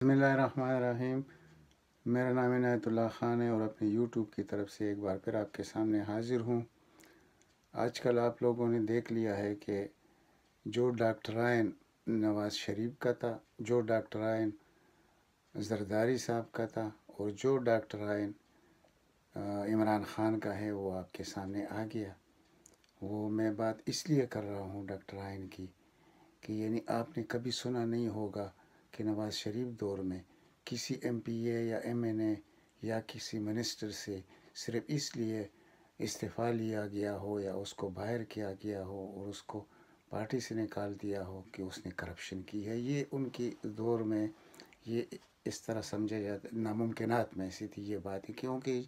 بسم اللہ الرحمن الرحیم۔ میرا نام عنایت اللہ خان ہے اور اپنے یوٹیوب کی طرف سے ایک بار پھر آپ کے سامنے حاضر ہوں۔ آج کل آپ لوگوں نے دیکھ لیا ہے کہ جو ڈاکٹرائن نواز شریف کا تھا، جو ڈاکٹرائن زرداری صاحب کا تھا اور جو ڈاکٹرائن عمران خان کا ہے وہ آپ کے سامنے آ گیا۔ وہ میں بات اس لیے کر رہا ہوں ڈاکٹرائن کی کہ یعنی آپ نے کبھی سنا نہیں ہوگا کہ نواز شریف دور میں کسی ایم پی اے یا ایم این اے یا کسی منسٹر سے صرف اس لیے استعفیٰ لیا گیا ہو یا اس کو باہر کیا گیا ہو اور اس کو پارٹی سے نکال دیا ہو کہ اس نے کرپشن کی ہے۔ یہ ان کی دور میں یہ اس طرح سمجھا جاتا، ناممکنات میں سے تھی یہ بات، کیونکہ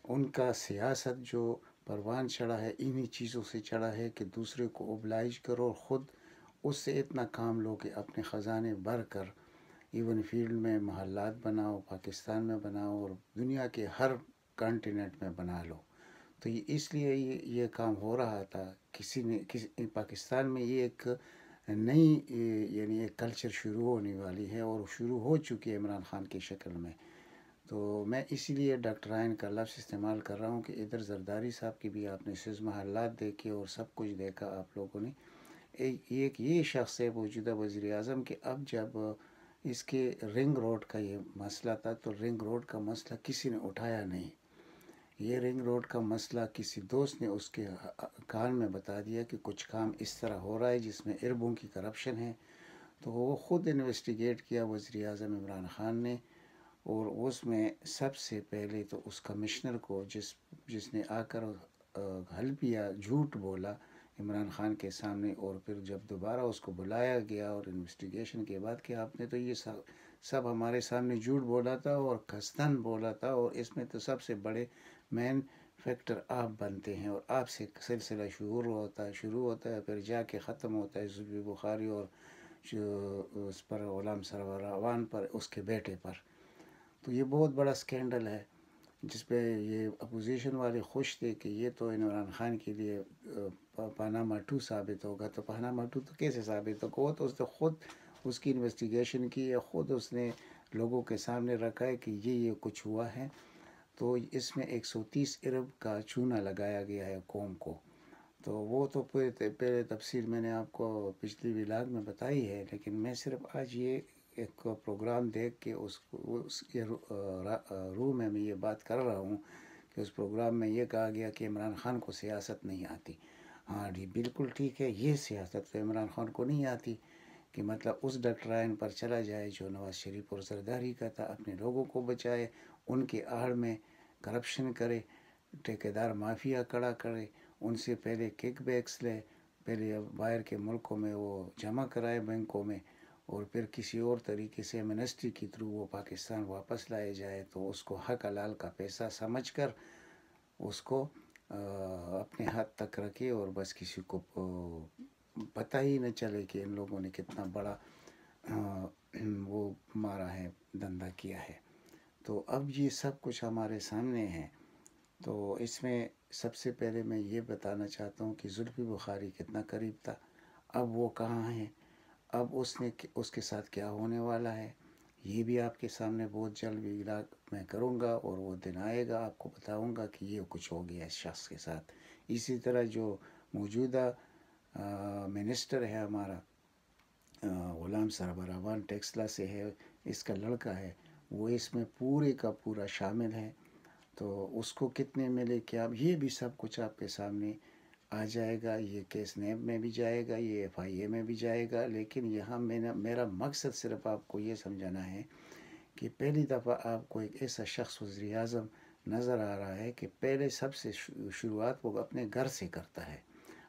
ان کا سیاست جو پروان چڑھا ہے انہی چیزوں سے چڑھا ہے کہ دوسرے کو اوبلائج کرو اور خود اس سے اتنا کام لو کہ اپنے خزانے بھر کر ایون فیلڈ میں محلات بناؤ، پاکستان میں بناؤ اور دنیا کے ہر کانٹیننٹ میں بنا لو۔ تو یہ اس لیے یہ کام ہو رہا تھا، پاکستان میں یہ ایک نئی یعنی ایک کلچر شروع ہونے والی ہے اور شروع ہو چکی ہے عمران خان کی شکل میں۔ تو میں اسی لیے ڈاکٹرائن کا لفظ استعمال کر رہا ہوں کہ ادھر زرداری صاحب کی بھی آپ نے سز محلات دیکھے اور سب کچھ دیکھا آپ لوگوں نے۔ ایک یہ شخص ہے موجودہ وزیر اعظم کہ اب جب اس کے رنگ روڈ کا یہ مسئلہ تھا تو رنگ روڈ کا مسئلہ کسی نے اٹھایا نہیں۔ یہ رنگ روڈ کا مسئلہ کسی دوست نے اس کے کان میں بتا دیا کہ کچھ کام اس طرح ہو رہا ہے جس میں اربوں کی کرپشن ہے، تو وہ خود انویسٹیگیٹ کیا وزیر اعظم عمران خان نے، اور اس میں سب سے پہلے تو اس کمشنر کو جس نے آ کر حلفیہ جھوٹ بولا عمران خان کے سامنے، اور پھر جب دوبارہ اس کو بلایا گیا اور انویسٹیگیشن کے بعد کہ آپ نے تو یہ سب ہمارے سامنے جھوٹ بولا تھا اور کھستن بولا تھا، اور اس میں تو سب سے بڑے مین فیکٹر آپ بنتے ہیں اور آپ سے سلسلہ شروع ہوتا ہے پھر جا کے ختم ہوتا ہے زلفی بخاری اور اس پر غلام سرور اعوان پر، اس کے بیٹے پر۔ تو یہ بہت بڑا سکینڈل ہے جس پہ یہ اپوزیشن والے خوش تھے کہ یہ تو عمران خان کے لیے پاناما 2 ثابت ہوگا۔ تو پاناما 2 تو کیسے ثابت ہوگا؟ وہ تو اس نے خود اس کی انویسٹیگیشن کی ہے، خود اس نے لوگوں کے سامنے رکھا ہے کہ یہ کچھ ہوا ہے۔ تو اس میں 130 ارب کا چونا لگایا گیا ہے قوم کو۔ تو وہ تو پہلے تفصیل میں نے آپ کو پچھلی ولاگ میں بتائی ہے، لیکن میں صرف آج یہ ایک پروگرام دیکھ کے اس کے روح میں یہ بات کر رہا ہوں کہ اس پروگرام میں یہ کہا گیا کہ عمران خان کو سیاست نہیں آتی۔ ہاں جی بالکل ٹھیک ہے، یہ سیاست تو عمران خان کو نہیں آتی کہ مطلب اس ڈاکٹرائن پر چلا جائے جو نواز شریف اور زرداری کا تھا، اپنے لوگوں کو بچائے، ان کے آڑ میں کرپشن کرے، ٹھیکیدار مافیا کھڑا کرے، ان سے پہلے کک بیکس لے، پہلے باہر کے ملکوں میں وہ جمع کرائے بینکوں میں، اور پھر کسی اور طریقے سے منسٹری کے تھرو وہ پاکستان واپس لائے جائے، تو اس کو حق حلال کا پیسہ سمجھ کر اس کو اپنے ہاتھ تک رکھے اور بس کسی کو پتہ ہی نہ چلے کہ ان لوگوں نے کتنا بڑا وہ مارا ہے، دھندا کیا ہے۔ تو اب یہ سب کچھ ہمارے سامنے ہے۔ تو اس میں سب سے پہلے میں یہ بتانا چاہتا ہوں کہ زلفی بخاری کتنا قریب تھا، اب وہ کہاں ہے، اب اس کے ساتھ کیا ہونے والا ہے، یہ بھی آپ کے سامنے بہت جلد ولاگ میں کروں گا، اور وہ دن آئے گا آپ کو بتاؤں گا کہ یہ کچھ ہو گیا اس شخص کے ساتھ۔ اسی طرح جو موجودہ منسٹر ہے ہمارا غلام سرور اعوان ٹیکسلا سے ہے، اس کا لڑکا ہے، وہ اس میں پورے کا پورا شامل ہے۔ تو اس کو کتنے ملے کیا، یہ بھی سب کچھ آپ کے سامنے آ جائے گا۔ یہ کیس نیب میں بھی جائے گا، یہ ایف آئی اے میں بھی جائے گا، لیکن یہاں میرا مقصد صرف آپ کو یہ سمجھانا ہے کہ پہلی دفعہ آپ کو ایک ایسا شخص وزیر اعظم نظر آ رہا ہے کہ پہلے سب سے شروعات وہ اپنے گھر سے کرتا ہے۔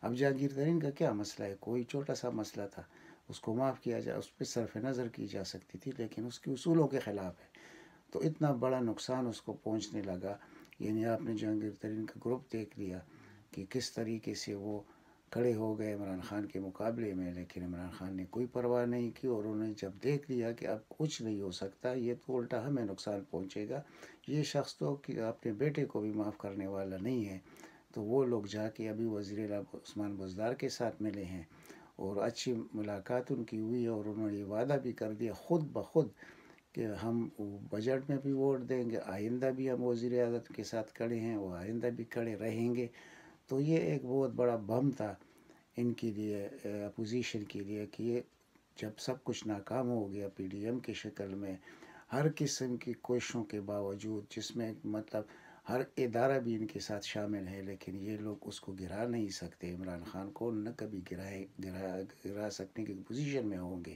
اب جہانگیر ترین کا کیا مسئلہ ہے، کوئی چھوٹا سا مسئلہ تھا، اس کو معاف کیا جائے، اس پہ صرف نظر کی جا سکتی تھی، لیکن اس کے اصولوں کے خلاف ہے، تو اتنا بڑا نقصان اس کو پہنچنے لگا۔ یعنی آپ نے جہانگیر ترین کا گروپ دیکھ لیا کہ کس طریقے سے وہ کھڑے ہو گئے عمران خان کے مقابلے میں، لیکن عمران خان نے کوئی پرواہ نہیں کی، اور انہوں نے جب دیکھ لیا کہ اب کچھ نہیں ہو سکتا، یہ تو الٹا ہمیں نقصان پہنچے گا، یہ شخص تو کہ اپنے بیٹے کو بھی معاف کرنے والا نہیں ہے، تو وہ لوگ جا کے ابھی وزیر اعلیٰ عثمان بزدار کے ساتھ ملے ہیں اور اچھی ملاقات ان کی ہوئی، اور انہوں نے یہ وعدہ بھی کر دیا خود بخود کہ ہم بجٹ میں بھی ووٹ دیں گے، آئندہ بھی ہم وزیر اعظم کے ساتھ کھڑے ہیں اور آئندہ بھی کھڑے رہیں گے. تو یہ ایک بہت بڑا بم تھا ان کے لیے، اپوزیشن کے لیے، کہ یہ جب سب کچھ ناکام ہو گیا پی ڈی ایم کی شکل میں، ہر قسم کی کوششوں کے باوجود، جس میں مطلب ہر ادارہ بھی ان کے ساتھ شامل ہے، لیکن یہ لوگ اس کو گرا نہیں سکتے. عمران خان کو نہ کبھی گرا سکنے کی پوزیشن میں ہوں گے.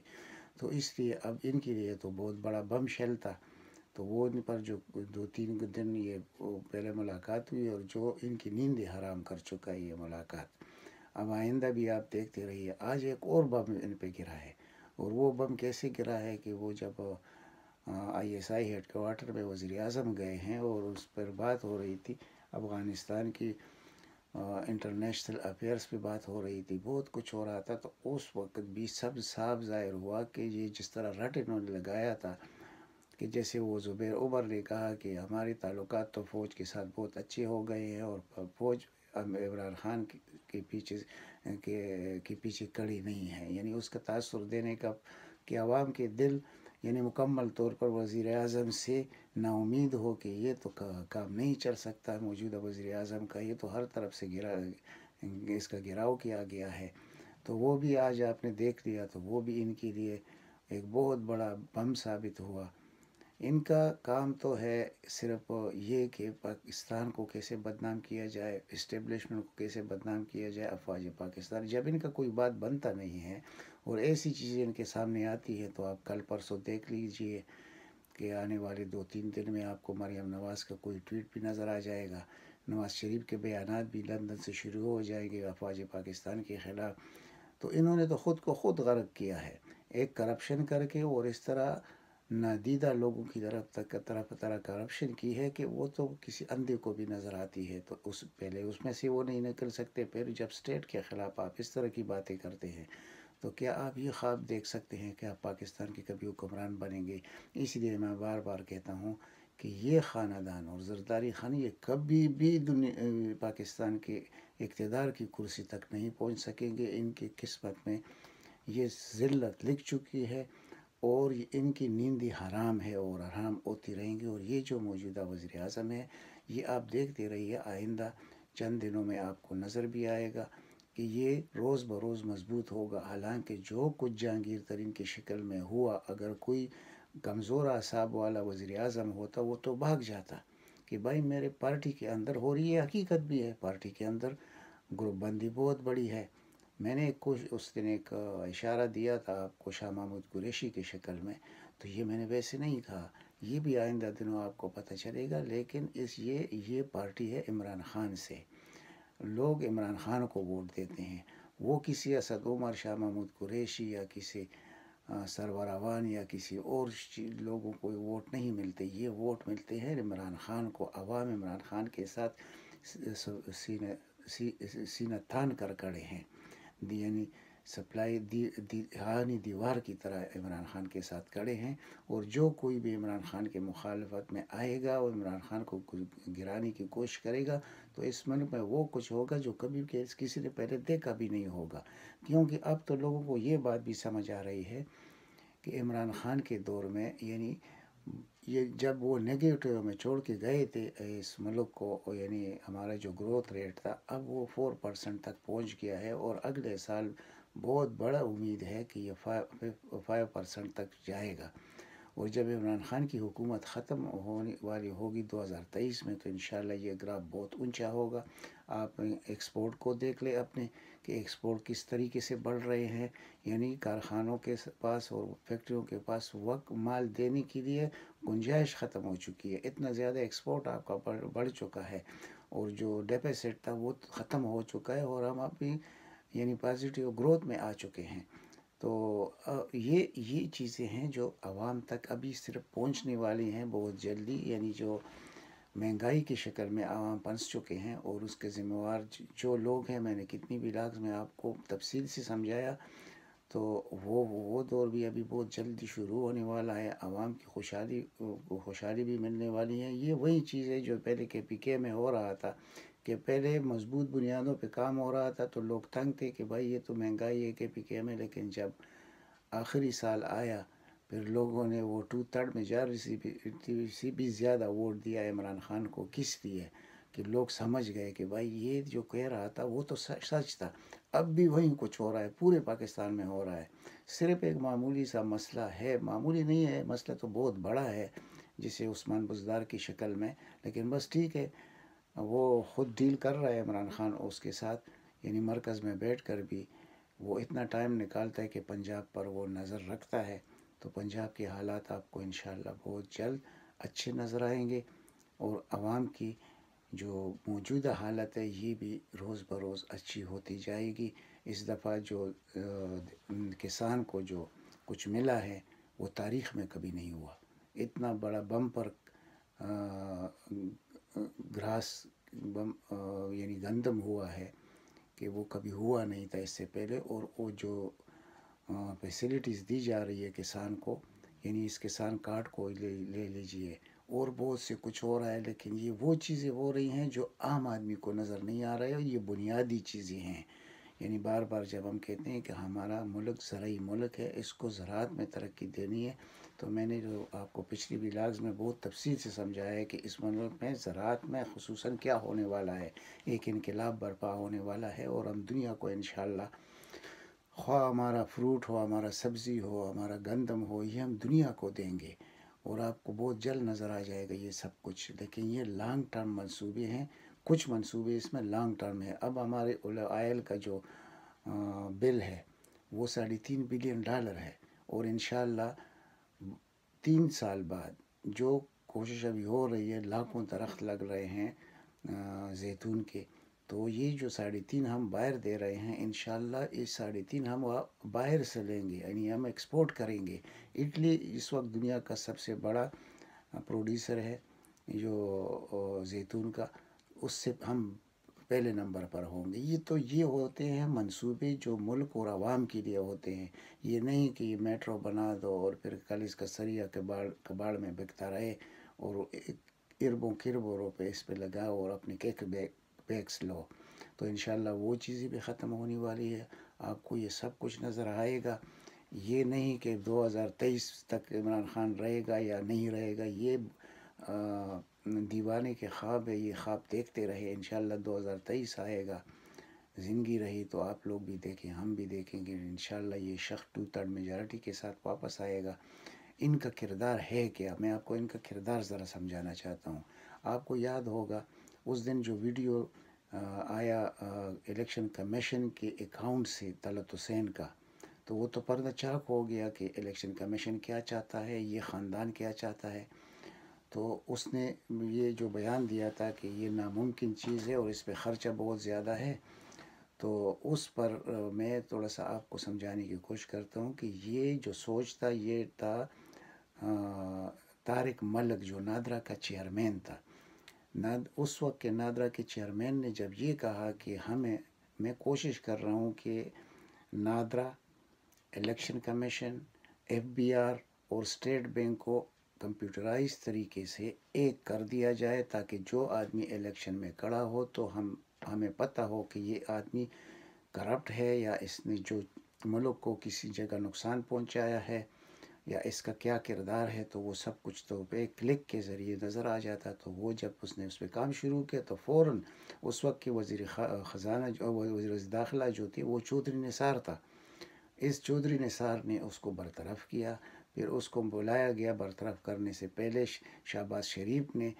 تو اس لیے اب ان کے لیے تو بہت بڑا بم شیل تھا. تو وہ ان پر جو 2-3 دن یہ پہلے ملاقات ہوئی، اور جو ان کی نیند حرام کر چکا ہے یہ ملاقات. اب آئندہ بھی آپ دیکھتے رہیے. آج ایک اور بم ان پہ گرا ہے، اور وہ بم کیسے گرا ہے کہ وہ جب ISI ہیڈ کوارٹر میں وزیر اعظم گئے ہیں اور اس پر بات ہو رہی تھی، افغانستان کی انٹرنیشنل افیئرس پہ بات ہو رہی تھی، بہت کچھ ہو رہا تھا. تو اس وقت بھی سب صاف ظاہر ہوا کہ یہ جس طرح رٹ انہوں نے لگایا تھا، کہ جیسے وہ زبیر عمر نے کہا کہ ہمارے تعلقات تو فوج کے ساتھ بہت اچھے ہو گئے ہیں، اور فوج عمران خان کے پیچھے کڑی نہیں ہے. یعنی اس کا تاثر دینے کا کہ عوام کے دل یعنی مکمل طور پر وزیر اعظم سے نا امید ہو کہ یہ تو کام نہیں چل سکتا موجودہ وزیر اعظم کا، یہ تو ہر طرف سے اس کا گراؤ کیا گیا ہے. تو وہ بھی آج آپ نے دیکھ لیا، تو وہ بھی ان کے لیے ایک بہت بڑا بم ثابت ہوا. ان کا کام تو ہے صرف یہ کہ پاکستان کو کیسے بدنام کیا جائے، اسٹیبلشمنٹ کو کیسے بدنام کیا جائے، افواج پاکستان. جب ان کا کوئی بات بنتا نہیں ہے اور ایسی چیزیں ان کے سامنے آتی ہے، تو آپ کل پرسوں دیکھ لیجئے کہ آنے والے 2-3 دن میں آپ کو مریم نواز کا کوئی ٹویٹ بھی نظر آ جائے گا. نواز شریف کے بیانات بھی لندن سے شروع ہو جائیں گے افواج پاکستان کے خلاف. تو انہوں نے تو خود کو خود غرق کیا ہے ایک کرپشن کر کے، اور اس طرح نادیدہ لوگوں کی طرح کرپشن کی ہے کہ وہ تو کسی اندھے کو بھی نظر آتی ہے. تو پہلے اس میں سے وہ نہیں نکل سکتے، پھر جب اسٹیٹ کے خلاف آپ اس طرح کی باتیں کرتے ہیں، تو کیا آپ یہ خواب دیکھ سکتے ہیں کہ آپ پاکستان کے کبھی حکمران بنیں گے؟ اس لیے میں بار بار کہتا ہوں کہ یہ خاندان اور زرداری خان یہ کبھی بھی پاکستان کے اقتدار کی کرسی تک نہیں پہنچ سکیں گے. ان کی قسمت میں یہ ذلت لکھ چکی ہے، اور ان کی نیند حرام ہے اور حرام ہوتی رہیں گی. اور یہ جو موجودہ وزیر اعظم ہے، یہ آپ دیکھتے رہیے، آئندہ چند دنوں میں آپ کو نظر بھی آئے گا کہ یہ روز بروز مضبوط ہوگا. حالانکہ جو کچھ جہانگیر ترین کی شکل میں ہوا، اگر کوئی کمزور اعصاب والا وزیر اعظم ہوتا وہ تو بھاگ جاتا کہ بھائی میرے پارٹی کے اندر ہو رہی ہے. حقیقت بھی ہے، پارٹی کے اندر گروپ بندی بہت بڑی ہے. میں نے اس دن ایک اشارہ دیا تھا آپ کو شاہ محمود قریشی کی شکل میں، تو یہ میں نے ویسے نہیں کہا، یہ بھی آئندہ دنوں آپ کو پتہ چلے گا. لیکن یہ پارٹی ہے عمران خان سے، لوگ عمران خان کو ووٹ دیتے ہیں. وہ کسی اسد عمر، شاہ محمود قریشی یا کسی سرور اوان یا کسی اور لوگوں کو ووٹ نہیں ملتے. یہ ووٹ ملتے ہیں عمران خان کو. عوام عمران خان کے ساتھ سینہ تان کر کھڑے ہیں، یعنی سپلائی دہانی دیوار کی طرح عمران خان کے ساتھ کھڑے ہیں. اور جو کوئی بھی عمران خان کے مخالفت میں آئے گا اور عمران خان کو گرانے کی کوشش کرے گا، تو اس ملک میں وہ کچھ ہوگا جو کبھی کسی نے پہلے دیکھا بھی نہیں ہوگا. کیونکہ اب تو لوگوں کو یہ بات بھی سمجھ آ رہی ہے کہ عمران خان کے دور میں، یعنی یہ جب وہ نگیٹو میں چھوڑ کے گئے تھے اس ملک کو، یعنی ہمارا جو گروتھ ریٹ تھا اب وہ 4% تک پہنچ گیا ہے، اور اگلے سال بہت بڑا امید ہے کہ یہ 5% تک جائے گا. اور جب عمران خان کی حکومت ختم ہونے والی ہوگی 2023 میں، تو انشاءاللہ یہ گراف بہت اونچا ہوگا. آپ ایکسپورٹ کو دیکھ لیں اپنے کہ ایکسپورٹ کس طریقے سے بڑھ رہے ہیں. یعنی کارخانوں کے پاس اور فیکٹریوں کے پاس وقت مال دینے کے لیے گنجائش ختم ہو چکی ہے. اتنا زیادہ ایکسپورٹ آپ کا بڑھ چکا ہے، اور جو ڈیپیسٹ تھا وہ ختم ہو چکا ہے، اور ہم اپنی یعنی پازیٹیو گروتھ میں آ چکے ہیں. تو یہ چیزیں ہیں جو عوام تک ابھی صرف پہنچنے والی ہیں بہت جلدی. یعنی جو مہنگائی کی شکل میں عوام پنس چکے ہیں، اور اس کے ذمہ وار جو لوگ ہیں، میں نے کتنی بھی لاکھ میں آپ کو تفصیل سے سمجھایا. تو وہ دور بھی ابھی بہت جلدی شروع ہونے والا ہے. عوام کی خوشحالی بھی ملنے والی ہے. یہ وہی چیز ہے جو پہلے KPK میں ہو رہا تھا، کہ پہلے مضبوط بنیادوں پہ کام ہو رہا تھا تو لوگ تنگ تھے کہ بھائی یہ تو مہنگائی ہے KPK میں. لیکن جب آخری سال آیا پھر لوگوں نے وہ 2/3 میجارٹی بھی زیادہ ووٹ دیا عمران خان کو، کس لیے کہ لوگ سمجھ گئے کہ بھائی یہ جو کہہ رہا تھا وہ تو سچ تھا۔ اب بھی وہیں کچھ ہو رہا ہے، پورے پاکستان میں ہو رہا ہے۔ صرف ایک معمولی سا مسئلہ ہے، معمولی نہیں ہے، مسئلہ تو بہت بڑا ہے، جسے عثمان بزدار کی شکل میں، لیکن بس ٹھیک ہے، وہ خود ڈیل کر رہا ہے عمران خان اس کے ساتھ، یعنی مرکز میں بیٹھ کر بھی وہ اتنا ٹائم نکالتا ہے کہ پنجاب پر وہ نظر رکھتا ہے۔ تو پنجاب کے حالات آپ کو انشاءاللہ بہت جلد اچھے نظر آئیں گے، اور عوام کی جو موجودہ حالت ہے یہ بھی روز بروز اچھی ہوتی جائے گی۔ اس دفعہ جو کسان کو جو کچھ ملا ہے وہ تاریخ میں کبھی نہیں ہوا۔ اتنا بڑا بمپر گراس یعنی گندم ہوا ہے کہ وہ کبھی ہوا نہیں تھا اس سے پہلے، اور وہ جو فیسلٹیز دی جا رہی ہے کسان کو، یعنی اس کسان کارڈ کو لے لیجئے، اور بہت سے کچھ ہو رہا ہے، لیکن یہ وہ چیزیں ہو رہی ہیں جو عام آدمی کو نظر نہیں آ رہا ہے، اور یہ بنیادی چیزیں ہیں۔ یعنی بار بار جب ہم کہتے ہیں کہ ہمارا ملک زرعی ملک ہے، اس کو زراعت میں ترقی دینی ہے، تو میں نے جو آپ کو پچھلی ولاگز میں بہت تفصیل سے سمجھایا ہے کہ اس ملک میں زراعت میں خصوصاً کیا ہونے والا ہے، ایک انقلاب برپا ہونے والا ہے، اور ہم دنیا کو انشاءاللہ، خواہ ہمارا فروٹ ہو، ہمارا سبزی ہو، ہمارا گندم ہو، یہ ہم دنیا کو دیں گے، اور آپ کو بہت جلد نظر آ جائے گا یہ سب کچھ۔ لیکن یہ لانگ ٹرم منصوبے ہیں، کچھ منصوبے اس میں لانگ ٹرم ہے۔ اب ہمارے آئل کا جو بل ہے وہ $3.5 بلین ہے، اور انشاءاللہ 3 سال بعد جو کوشش ابھی ہو رہی ہے، لاکھوں درخت لگ رہے ہیں زیتون کے، تو یہ جو 3.5 ہم باہر دے رہے ہیں، انشاءاللہ یہ 3.5 ہم باہر سے لیں گے، یعنی ہم ایکسپورٹ کریں گے۔ اٹلی اس وقت دنیا کا سب سے بڑا پروڈیوسر ہے جو زیتون کا، اس سے ہم پہلے نمبر پر ہوں گے۔ یہ ہوتے ہیں منصوبے جو ملک اور عوام کے لیے ہوتے ہیں، یہ نہیں کہ یہ میٹرو بنا دو اور پھر کل اس کا سریا کباڑ میں بکتا رہے، اور اربوں کھربوں روپے اس پہ لگاؤ اور اپنے کیک بیگس لو۔ تو انشاءاللہ وہ چیزیں بھی ختم ہونے والی ہے، آپ کو یہ سب کچھ نظر آئے گا۔ یہ نہیں کہ 2023 تک عمران خان رہے گا یا نہیں رہے گا، یہ دیوانے کے خواب ہے، یہ خواب دیکھتے رہے، انشاءاللہ 2023 آئے گا، زندگی رہی تو آپ لوگ بھی دیکھیں، ہم بھی دیکھیں گے، انشاءاللہ یہ شخص 2/3 میجارٹی کے ساتھ واپس آئے گا۔ ان کا کردار ہے کیا، میں آپ کو ان کا کردار ذرا سمجھانا چاہتا ہوں۔ آپ کو یاد ہوگا اس دن جو ویڈیو آیا الیکشن کمیشن کے اکاؤنٹ سے طلعت حسین کا، تو وہ تو پردہ چاک ہو گیا کہ الیکشن کمیشن کیا چاہتا ہے، یہ خاندان کیا چاہتا ہے۔ تو اس نے یہ جو بیان دیا تھا کہ یہ ناممکن چیز ہے اور اس پہ خرچہ بہت زیادہ ہے، تو اس پر میں تھوڑا سا آپ کو سمجھانے کی کوشش کرتا ہوں کہ یہ جو سوچ تھا یہ تھا طارق ملک جو نادرا کا چیئرمین تھا، اس وقت کے نادرا کے چیئرمین نے جب یہ کہا کہ میں کوشش کر رہا ہوں کہ نادرا، الیکشن کمیشن، FBR اور اسٹیٹ بینک کو کمپیوٹرائز طریقے سے ایک کر دیا جائے، تاکہ جو آدمی الیکشن میں کھڑا ہو تو ہمیں پتہ ہو کہ یہ آدمی کرپٹ ہے، یا اس نے جو ملک کو کسی جگہ نقصان پہنچایا ہے، یا اس کا کیا کردار ہے، تو وہ سب کچھ تو ایک کلک کے ذریعے نظر آ جاتا۔ تو وہ جب اس نے اس پہ کام شروع کیا تو فوراً اس وقت کے وزیر خزانہ وزیر داخلہ جو تھی وہ چودھری نثار تھا، اس چودھری نثار نے اس کو برطرف کیا۔ پھر اس کو بلایا گیا برطرف کرنے سے پہلے شہباز شریف نے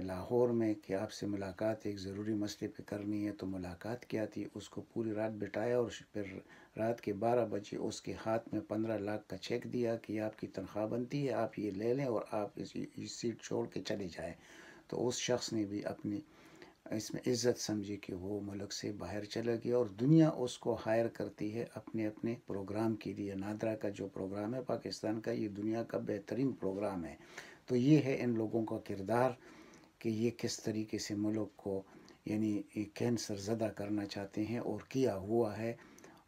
لاہور میں کہ آپ سے ملاقات ایک ضروری مسئلے پہ کرنی ہے، تو ملاقات کیا تھی، اس کو پوری رات بٹھایا، اور پھر رات کے 12 بجے اس کے ہاتھ میں 15 لاکھ کا چیک دیا کہ یہ آپ کی تنخواہ بنتی ہے، آپ یہ لے لیں اور آپ اس سیٹ چھوڑ کے چلے جائیں۔ تو اس شخص نے بھی اپنی اس میں عزت سمجھی کہ وہ ملک سے باہر چلا گیا، اور دنیا اس کو ہائر کرتی ہے اپنے اپنے پروگرام کے لیے۔ نادرا کا جو پروگرام ہے پاکستان کا، یہ دنیا کا بہترین پروگرام ہے۔ تو یہ ہے ان لوگوں کا کردار کہ یہ کس طریقے سے ملک کو یعنی کینسر زدہ کرنا چاہتے ہیں، اور کیا ہوا ہے،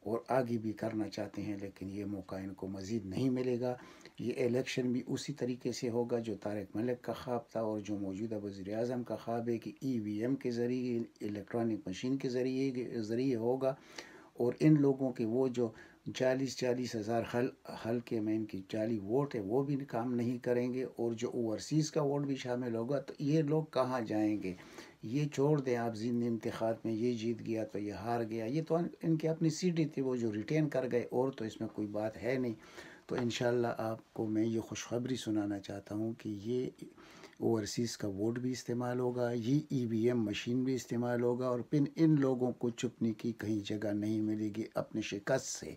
اور آگے بھی کرنا چاہتے ہیں، لیکن یہ موقع ان کو مزید نہیں ملے گا۔ یہ الیکشن بھی اسی طریقے سے ہوگا جو طارق ملک کا خواب تھا، اور جو موجودہ وزیر اعظم کا خواب ہے کہ EVM کے ذریعے، الیکٹرانک مشین کے ذریعے ہوگا، اور ان لوگوں کے وہ جو 40,000 حلقے میں ان کی جعلی ووٹ ہے وہ بھی کام نہیں کریں گے، اور جو اوورسیز کا ووٹ بھی شامل ہوگا تو یہ لوگ کہاں جائیں گے؟ یہ چھوڑ دیں آپ، ضمنی انتخاب میں یہ جیت گیا تو یہ ہار گیا، یہ تو ان کی اپنی سیٹیں تھی وہ جو ریٹین کر گئے، اور تو اس میں کوئی بات ہے نہیں۔ تو انشاءاللہ آپ کو میں یہ خوشخبری سنانا چاہتا ہوں کہ یہ اوورسیز کا ووٹ بھی استعمال ہوگا، یہ EVM مشین بھی استعمال ہوگا، اور پھر ان لوگوں کو چھپنے کی کہیں جگہ نہیں ملے گی اپنے شکست سے،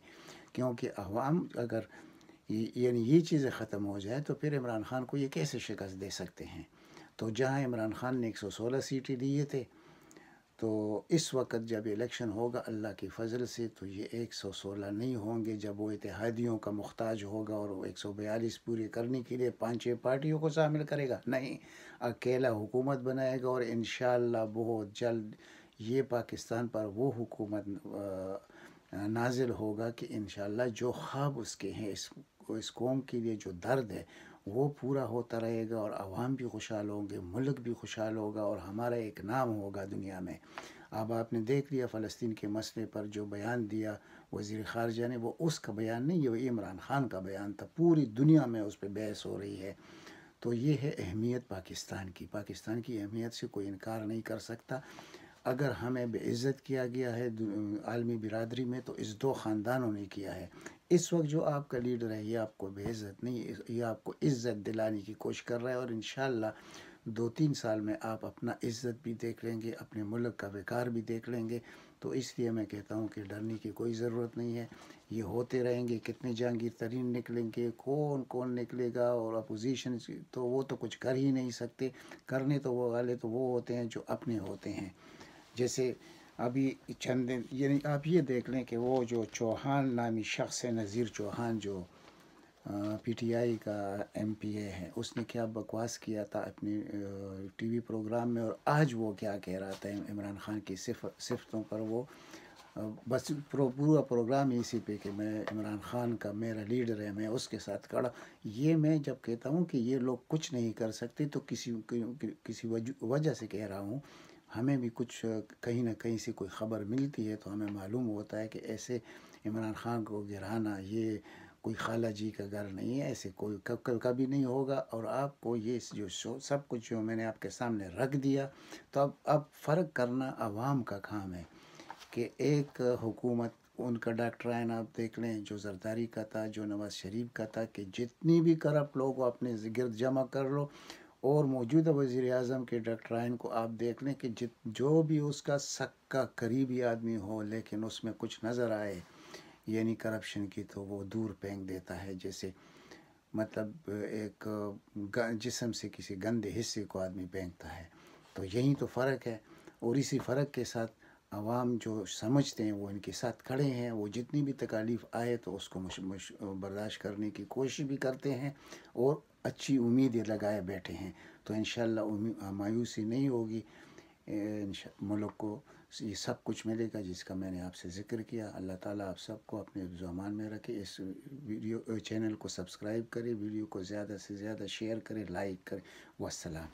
کیونکہ عوام اگر یعنی یہ چیزیں ختم ہو جائے تو پھر عمران خان کو یہ کیسے شکست دے سکتے ہیں؟ تو جہاں عمران خان نے 116 سیٹیں دیے تھے، تو اس وقت جب الیکشن ہوگا اللہ کی فضل سے تو یہ 116 نہیں ہوں گے، جب وہ اتحادیوں کا محتاج ہوگا اور وہ 142 پورے کرنے کے لیے 5-6 پارٹیوں کو شامل کرے گا، نہیں، اکیلا حکومت بنائے گا، اور انشاءاللہ بہت جلد یہ پاکستان پر وہ حکومت نازل ہوگا کہ انشاءاللہ جو خواب اس کے ہیں، اس قوم کے لیے جو درد ہے وہ پورا ہوتا رہے گا، اور عوام بھی خوشحال ہوں گے، ملک بھی خوشحال ہوگا، اور ہمارا ایک نام ہوگا دنیا میں۔ اب آپ نے دیکھ لیا فلسطین کے مسئلے پر جو بیان دیا وزیر خارجہ نے، وہ اس کا بیان نہیں، یہ عمران خان کا بیان تھا، پوری دنیا میں اس پہ بحث ہو رہی ہے۔ تو یہ ہے اہمیت پاکستان کی اہمیت سے کوئی انکار نہیں کر سکتا۔ اگر ہمیں بے عزت کیا گیا ہے عالمی برادری میں تو اس 2 خاندانوں نے کیا ہے۔ اس وقت جو آپ کا لیڈر ہے یہ آپ کو بے عزت نہیں، یہ آپ کو عزت دلانے کی کوشش کر رہا ہے، اور انشاءاللہ 2-3 سال میں آپ اپنا عزت بھی دیکھ لیں گے، اپنے ملک کا وقار بھی دیکھ لیں گے۔ تو اس لیے میں کہتا ہوں کہ ڈرنے کی کوئی ضرورت نہیں ہے، یہ ہوتے رہیں گے، کتنے جہانگیر ترین نکلیں گے، کون نکلے گا، اور اپوزیشن تو وہ تو کچھ کر ہی نہیں سکتے، کرنے تو وہ والے تو وہ ہوتے ہیں جو اپنے ہوتے ہیں۔ جیسے ابھی چند دن یعنی آپ یہ دیکھ لیں کہ وہ جو چوہان نامی شخص ہے، نذیر چوہان، جو PTI کا MP ہے، اس نے کیا بکواس کیا تھا اپنے TV پروگرام میں، اور آج وہ کیا کہہ رہا تھا عمران خان کی صفتوں پر، وہ بس پورا پروگرام اسی پہ کہ میں عمران خان کا میرا لیڈر ہے، میں اس کے ساتھ کھڑا۔ یہ میں جب کہتا ہوں کہ یہ لوگ کچھ نہیں کر سکتے تو کسی وجہ سے کہہ رہا ہوں، ہمیں بھی کچھ کہیں نہ کہیں سے کوئی خبر ملتی ہے تو ہمیں معلوم ہوتا ہے کہ ایسے عمران خان کو گرانا یہ کوئی خالہ جی کا گھر نہیں ہے، ایسے کوئی کبھی نہیں ہوگا۔ اور آپ کو یہ جو سب کچھ جو میں نے آپ کے سامنے رکھ دیا، تو اب فرق کرنا عوام کا کام ہے کہ ایک حکومت ان کا ڈاکٹرائن آپ دیکھ لیں جو زرداری کا تھا، جو نواز شریف کا تھا، کہ جتنی بھی کرپٹ لوگ اپنے گرد جمع کر لو، اور موجودہ وزیر اعظم کے ڈاکٹرائن کو آپ دیکھ لیں کہ جو بھی اس کا سکا قریبی آدمی ہو لیکن اس میں کچھ نظر آئے یعنی کرپشن کی، تو وہ دور پھینک دیتا ہے، جیسے مطلب ایک جسم سے کسی گندے حصے کو آدمی پھینکتا ہے۔ تو یہی تو فرق ہے، اور اسی فرق کے ساتھ عوام جو سمجھتے ہیں وہ ان کے ساتھ کھڑے ہیں، وہ جتنی بھی تکالیف آئے تو اس کو برداشت کرنے کی کوشش بھی کرتے ہیں، اور اچھی امیدیں لگائے بیٹھے ہیں۔ تو انشاءاللہ مایوسی نہیں ہوگی، ملک کو یہ سب کچھ ملے گا جس کا میں نے آپ سے ذکر کیا۔ اللہ تعالیٰ آپ سب کو اپنے زمان میں رکھے۔ اس چینل کو سبسکرائب کرے، ویڈیو کو زیادہ سے زیادہ شیئر کرے، لائک کرے۔ والسلام۔